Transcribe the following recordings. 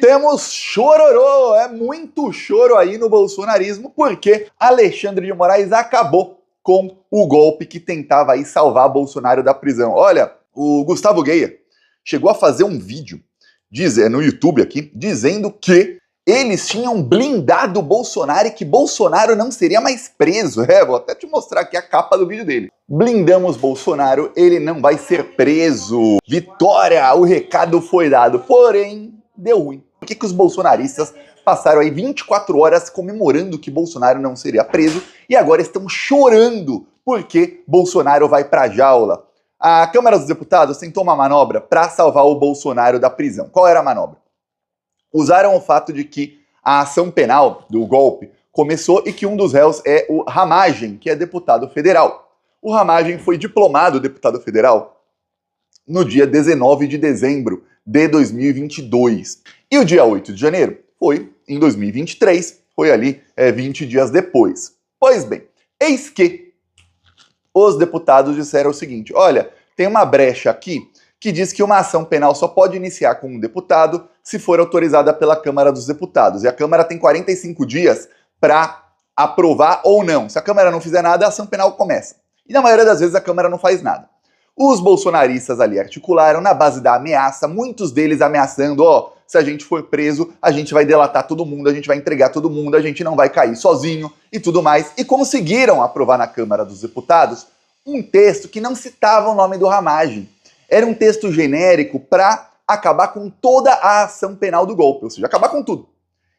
Temos chororô, é muito choro aí no bolsonarismo, porque Alexandre de Moraes acabou com o golpe que tentava aí salvar Bolsonaro da prisão. Olha, o Gustavo Geia chegou a fazer um vídeo no YouTube aqui, dizendo que eles tinham blindado Bolsonaro e que Bolsonaro não seria mais preso. Vou até te mostrar aqui a capa do vídeo dele. Blindamos Bolsonaro, ele não vai ser preso. Vitória, o recado foi dado, porém deu ruim. Por que os bolsonaristas passaram aí 24 horas comemorando que Bolsonaro não seria preso e agora estão chorando porque Bolsonaro vai pra jaula? A Câmara dos Deputados tentou uma manobra para salvar o Bolsonaro da prisão. Qual era a manobra? Usaram o fato de que a ação penal do golpe começou e que um dos réus é o Ramagem, que é deputado federal. O Ramagem foi diplomado deputado federal no dia 19 de dezembro de 2022. E o dia 8 de janeiro foi em 2023, foi ali 20 dias depois. Pois bem, eis que os deputados disseram o seguinte: olha, tem uma brecha aqui que diz que uma ação penal só pode iniciar com um deputado se for autorizada pela Câmara dos Deputados. E a Câmara tem 45 dias para aprovar ou não. Se a Câmara não fizer nada, a ação penal começa. E na maioria das vezes a Câmara não faz nada. Os bolsonaristas ali articularam na base da ameaça, muitos deles ameaçando, se a gente for preso, a gente vai delatar todo mundo, a gente vai entregar todo mundo, a gente não vai cair sozinho e tudo mais. E conseguiram aprovar na Câmara dos Deputados um texto que não citava o nome do Ramagem. Era um texto genérico para acabar com toda a ação penal do golpe, ou seja, acabar com tudo.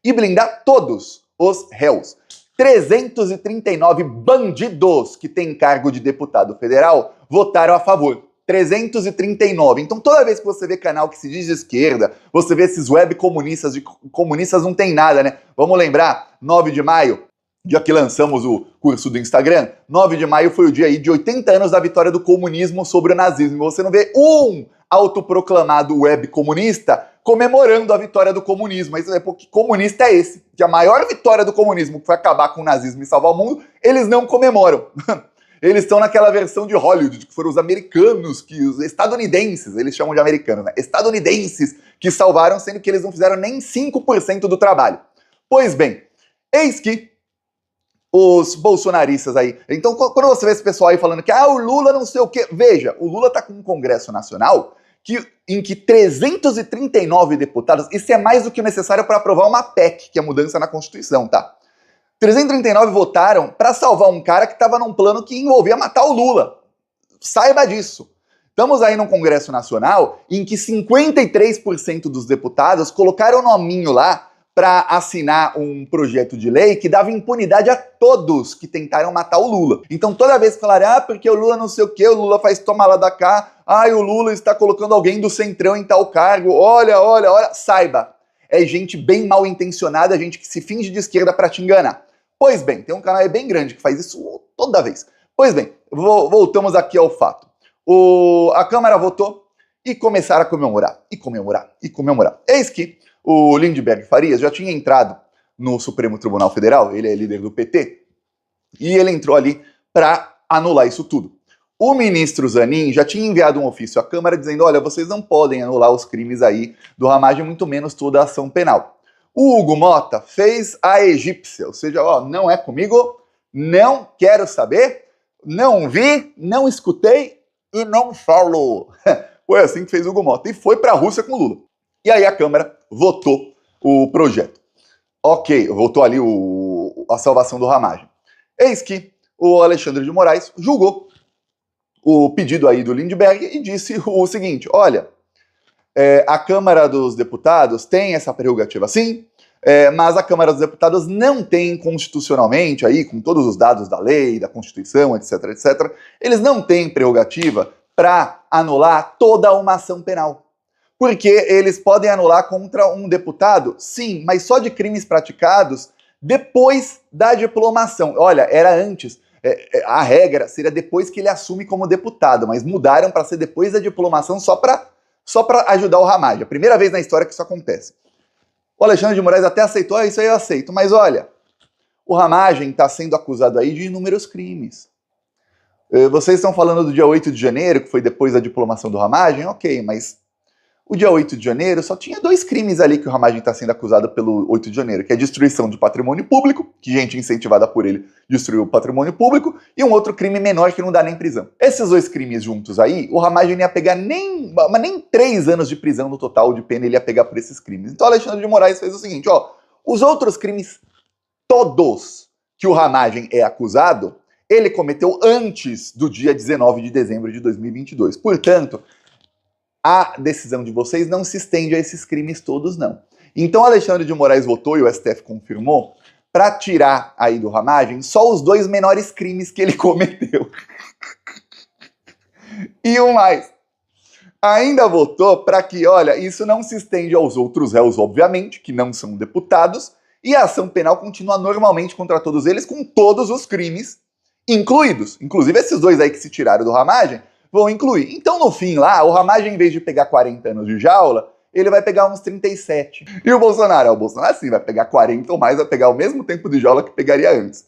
E blindar todos os réus. 339 bandidos que têm cargo de deputado federal votaram a favor. 339. Então toda vez que você vê canal que se diz de esquerda, você vê esses web comunistas, de comunistas não tem nada, né? Vamos lembrar, 9 de maio, dia que lançamos o curso do Instagram, 9 de maio foi o dia aí de 80 anos da vitória do comunismo sobre o nazismo. Você não vê um autoproclamado web comunista comemorando a vitória do comunismo. Mas porque comunista é esse? Que a maior vitória do comunismo, que foi acabar com o nazismo e salvar o mundo, eles não comemoram. Eles estão naquela versão de Hollywood, que foram os americanos, os estadunidenses, eles chamam de americanos, né? Estadunidenses que salvaram, sendo que eles não fizeram nem 5% do trabalho. Pois bem, eis que os bolsonaristas aí... Então, quando você vê esse pessoal aí falando que o Lula não sei o quê... Veja, o Lula tá com um Congresso Nacional em que 339 deputados... Isso é mais do que necessário para aprovar uma PEC, que é a mudança na Constituição, tá? 339 votaram para salvar um cara que estava num plano que envolvia matar o Lula. Saiba disso. Estamos aí num Congresso Nacional em que 53% dos deputados colocaram o nominho lá para assinar um projeto de lei que dava impunidade a todos que tentaram matar o Lula. Então toda vez que falarem, porque o Lula não sei o que, o Lula faz toma lá da cá, o Lula está colocando alguém do centrão em tal cargo, olha, saiba, é gente bem mal intencionada, gente que se finge de esquerda para te enganar. Pois bem, tem um canal aí bem grande que faz isso toda vez. Pois bem, voltamos aqui ao fato. A Câmara votou e começaram a comemorar, e comemorar, e comemorar. Eis que o Lindbergh Farias já tinha entrado no Supremo Tribunal Federal, ele é líder do PT, e ele entrou ali para anular isso tudo. O ministro Zanin já tinha enviado um ofício à Câmara dizendo, olha, vocês não podem anular os crimes aí do Ramagem, muito menos toda a ação penal. O Hugo Mota fez a egípcia, ou seja, não é comigo, não quero saber, não vi, não escutei e não falo. Foi assim que fez o Hugo Mota e foi para a Rússia com Lula. E aí a Câmara votou o projeto. Ok, votou ali a salvação do Ramagem. Eis que o Alexandre de Moraes julgou o pedido aí do Lindbergh e disse o seguinte, olha, a Câmara dos Deputados tem essa prerrogativa sim, mas a Câmara dos Deputados não tem constitucionalmente, aí, com todos os dados da lei, da Constituição, etc, etc, eles não têm prerrogativa para anular toda uma ação penal. Porque eles podem anular contra um deputado, sim, mas só de crimes praticados depois da diplomação. Olha, era antes, a regra seria depois que ele assume como deputado, mas mudaram para ser depois da diplomação só para ajudar o Ramagem. A primeira vez na história que isso acontece. O Alexandre de Moraes até aceitou, isso aí eu aceito, mas olha, o Ramagem está sendo acusado aí de inúmeros crimes. Vocês estão falando do dia 8 de janeiro, que foi depois da diplomação do Ramagem? Ok, mas O dia 8 de janeiro só tinha 2 crimes ali que o Ramagem está sendo acusado pelo 8 de janeiro, que é destruição de patrimônio público, que gente incentivada por ele destruiu o patrimônio público, e um outro crime menor que não dá nem prisão. Esses 2 crimes juntos aí, o Ramagem não ia pegar nem 3 anos de prisão no total de pena ele ia pegar por esses crimes. Então Alexandre de Moraes fez o seguinte, ó, os outros crimes todos que o Ramagem é acusado, ele cometeu antes do dia 19 de dezembro de 2022. Portanto, a decisão de vocês não se estende a esses crimes todos, não. Então, Alexandre de Moraes votou, e o STF confirmou, para tirar aí do Ramagem só os 2 menores crimes que ele cometeu. E um mais. Ainda votou para que, olha, isso não se estende aos outros réus, obviamente, que não são deputados, e a ação penal continua normalmente contra todos eles, com todos os crimes incluídos. Inclusive, esses 2 aí que se tiraram do Ramagem, vão incluir. Então, no fim lá, o Ramagem, em vez de pegar 40 anos de jaula, ele vai pegar uns 37. E o Bolsonaro? O Bolsonaro sim, vai pegar 40 ou mais, vai pegar o mesmo tempo de jaula que pegaria antes.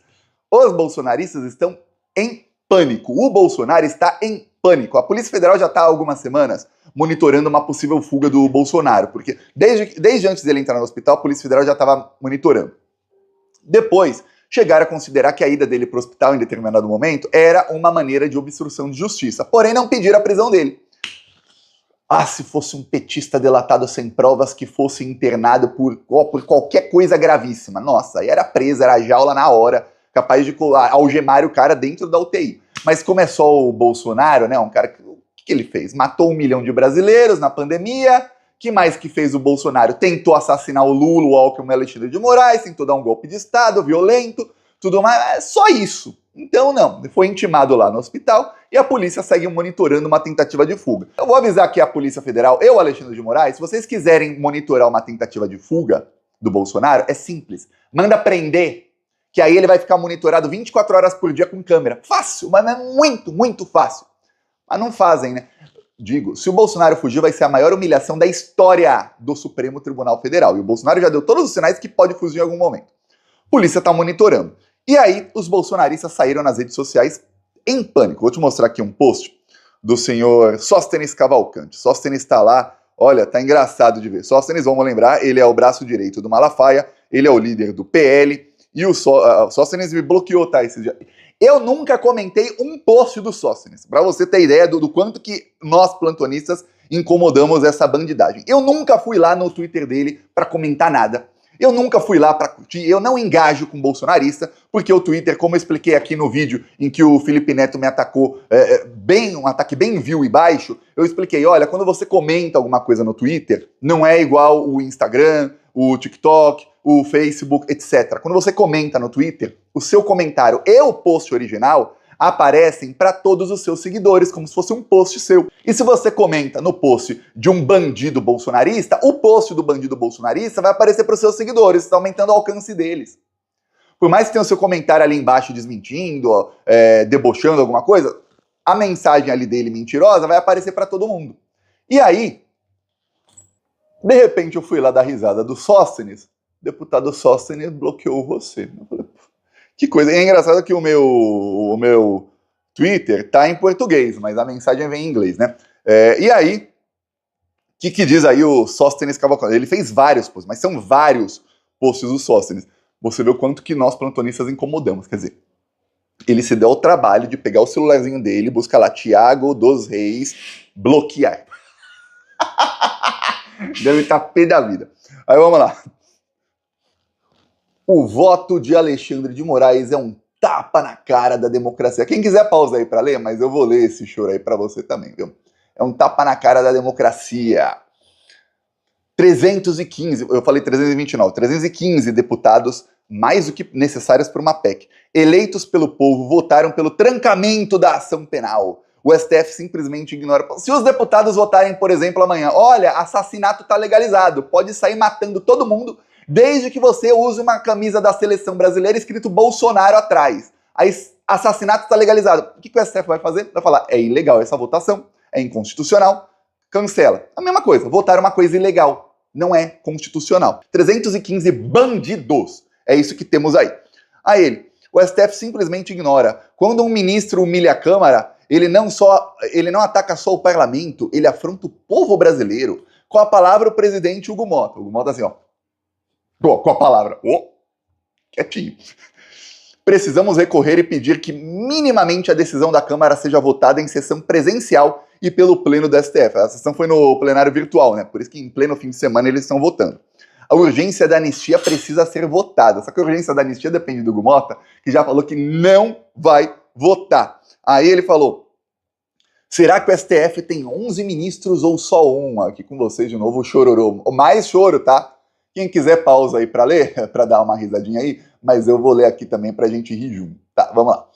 Os bolsonaristas estão em pânico. O Bolsonaro está em pânico. A Polícia Federal já está há algumas semanas monitorando uma possível fuga do Bolsonaro, porque desde antes dele entrar no hospital, a Polícia Federal já estava monitorando. Depois, chegaram a considerar que a ida dele para o hospital em determinado momento era uma maneira de obstrução de justiça, porém não pediram a prisão dele. Ah, se fosse um petista delatado sem provas que fosse internado por qualquer coisa gravíssima. Nossa, aí era presa, era jaula na hora, capaz de algemar o cara dentro da UTI. Mas como é só o Bolsonaro, né, um cara que... O que ele fez? Matou 1 milhão de brasileiros na pandemia. Que mais que fez o Bolsonaro? Tentou assassinar o Lula, o Alckmin, o Alexandre de Moraes, tentou dar um golpe de Estado, violento, tudo mais. É só isso. Então, não. Ele foi intimado lá no hospital e a polícia segue monitorando uma tentativa de fuga. Eu vou avisar aqui a Polícia Federal, eu, Alexandre de Moraes, se vocês quiserem monitorar uma tentativa de fuga do Bolsonaro, é simples. Manda prender, que aí ele vai ficar monitorado 24 horas por dia com câmera. Fácil, mas é muito, muito fácil. Mas não fazem, né? Digo, se o Bolsonaro fugir, vai ser a maior humilhação da história do Supremo Tribunal Federal. E o Bolsonaro já deu todos os sinais que pode fugir em algum momento. A polícia tá monitorando. E aí, os bolsonaristas saíram nas redes sociais em pânico. Vou te mostrar aqui um post do senhor Sóstenes Cavalcante. Sóstenes tá lá, olha, tá engraçado de ver. Sóstenes, vamos lembrar, ele é o braço direito do Malafaia, ele é o líder do PL, e o Sóstenes me bloqueou, tá, esses dias. Eu nunca comentei um post do Sóstenes, pra você ter ideia do quanto que nós, plantonistas, incomodamos essa bandidagem. Eu nunca fui lá no Twitter dele pra comentar nada. Eu nunca fui lá pra curtir, eu não engajo com bolsonarista, porque o Twitter, como eu expliquei aqui no vídeo em que o Felipe Neto me atacou, um ataque bem vil e baixo, eu expliquei, olha, quando você comenta alguma coisa no Twitter, não é igual o Instagram, o TikTok, o Facebook, etc. Quando você comenta no Twitter, o seu comentário e o post original aparecem para todos os seus seguidores, como se fosse um post seu. E se você comenta no post de um bandido bolsonarista, o post do bandido bolsonarista vai aparecer para os seus seguidores, está aumentando o alcance deles. Por mais que tenha o seu comentário ali embaixo desmentindo, debochando alguma coisa, a mensagem ali dele mentirosa vai aparecer para todo mundo. E aí, de repente eu fui lá dar risada do Sóstenes, o deputado Sóstenes bloqueou você. Eu falei, que coisa. E é engraçado que o meu Twitter tá em português, mas a mensagem vem em inglês, né? E aí, o que diz aí o Sóstenes Cavalcante? Ele fez vários posts, mas são vários posts do Sóstenes. Você vê o quanto que nós, plantonistas, incomodamos. Quer dizer, ele se deu o trabalho de pegar o celularzinho dele, buscar lá Thiago dos Reis, bloquear. Deve estar pé da vida. Aí vamos lá. O voto de Alexandre de Moraes é um tapa na cara da democracia. Quem quiser pausa aí para ler, mas eu vou ler esse choro aí para você também, viu? É um tapa na cara da democracia. 315, eu falei 329, 315 deputados, mais do que necessários para uma PEC, eleitos pelo povo, votaram pelo trancamento da ação penal. O STF simplesmente ignora. Se os deputados votarem, por exemplo, amanhã, olha, assassinato está legalizado, pode sair matando todo mundo, desde que você use uma camisa da seleção brasileira escrito Bolsonaro atrás. Aí, assassinato está legalizado. O que o STF vai fazer? Vai falar, é ilegal essa votação, é inconstitucional, cancela. A mesma coisa, votar uma coisa ilegal, não é constitucional. 315 bandidos, é isso que temos aí. A ele, o STF simplesmente ignora. Quando um ministro humilha a Câmara, ele não ataca só o parlamento, ele afronta o povo brasileiro. Com a palavra, o presidente Hugo Mota. Hugo Mota assim, ó. Com a palavra. Quietinho. Precisamos recorrer e pedir que minimamente a decisão da Câmara seja votada em sessão presencial e pelo pleno do STF. A sessão foi no plenário virtual, né? Por isso que em pleno fim de semana eles estão votando. A urgência da anistia precisa ser votada. Só que a urgência da anistia depende do Hugo Mota, que já falou que não vai votar. Aí ele falou, será que o STF tem 11 ministros ou só um? Aqui com vocês de novo o chororô. Mais choro, tá? Quem quiser pausa aí pra ler, pra dar uma risadinha aí, mas eu vou ler aqui também pra gente rir junto. Tá, vamos lá.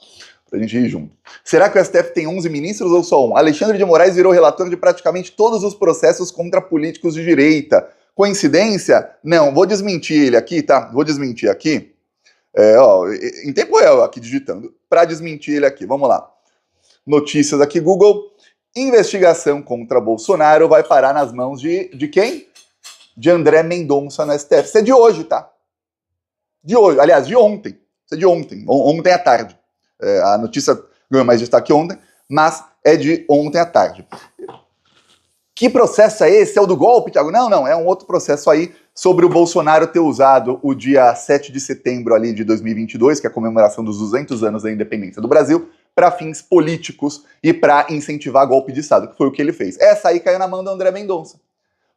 Pra gente rir junto. Será que o STF tem 11 ministros ou só um? Alexandre de Moraes virou relator de praticamente todos os processos contra políticos de direita. Coincidência? Não, vou desmentir ele aqui, tá? Vou desmentir aqui. Em tempo real, aqui digitando. Pra desmentir ele aqui, vamos lá. Notícias aqui, Google. Investigação contra Bolsonaro vai parar nas mãos de quem? De André Mendonça no STF. Isso é de hoje, tá? De hoje, aliás, de ontem. Isso é de ontem, ontem à tarde. A notícia ganhou mais destaque ontem, mas é de ontem à tarde. Que processo é esse? É o do golpe, Thiago? Não, é um outro processo aí sobre o Bolsonaro ter usado o dia 7 de setembro ali de 2022, que é a comemoração dos 200 anos da independência do Brasil, para fins políticos e para incentivar golpe de Estado, que foi o que ele fez. Essa aí caiu na mão do André Mendonça.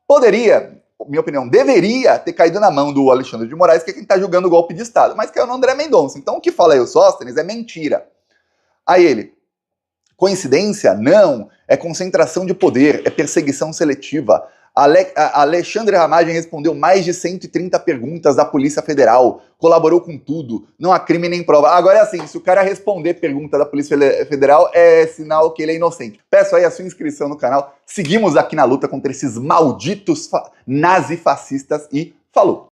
Poderia, minha opinião, deveria ter caído na mão do Alexandre de Moraes, que é quem está julgando o golpe de Estado, mas caiu no André Mendonça. Então o que fala aí o Sóstenes é mentira. Aí ele, coincidência? Não, é concentração de poder, é perseguição seletiva. Alexandre Ramagem respondeu mais de 130 perguntas da Polícia Federal, colaborou com tudo, não há crime nem prova. Agora é assim, se o cara responder pergunta da Polícia Federal, é sinal que ele é inocente. Peço aí a sua inscrição no canal, seguimos aqui na luta contra esses malditos nazifascistas e falou!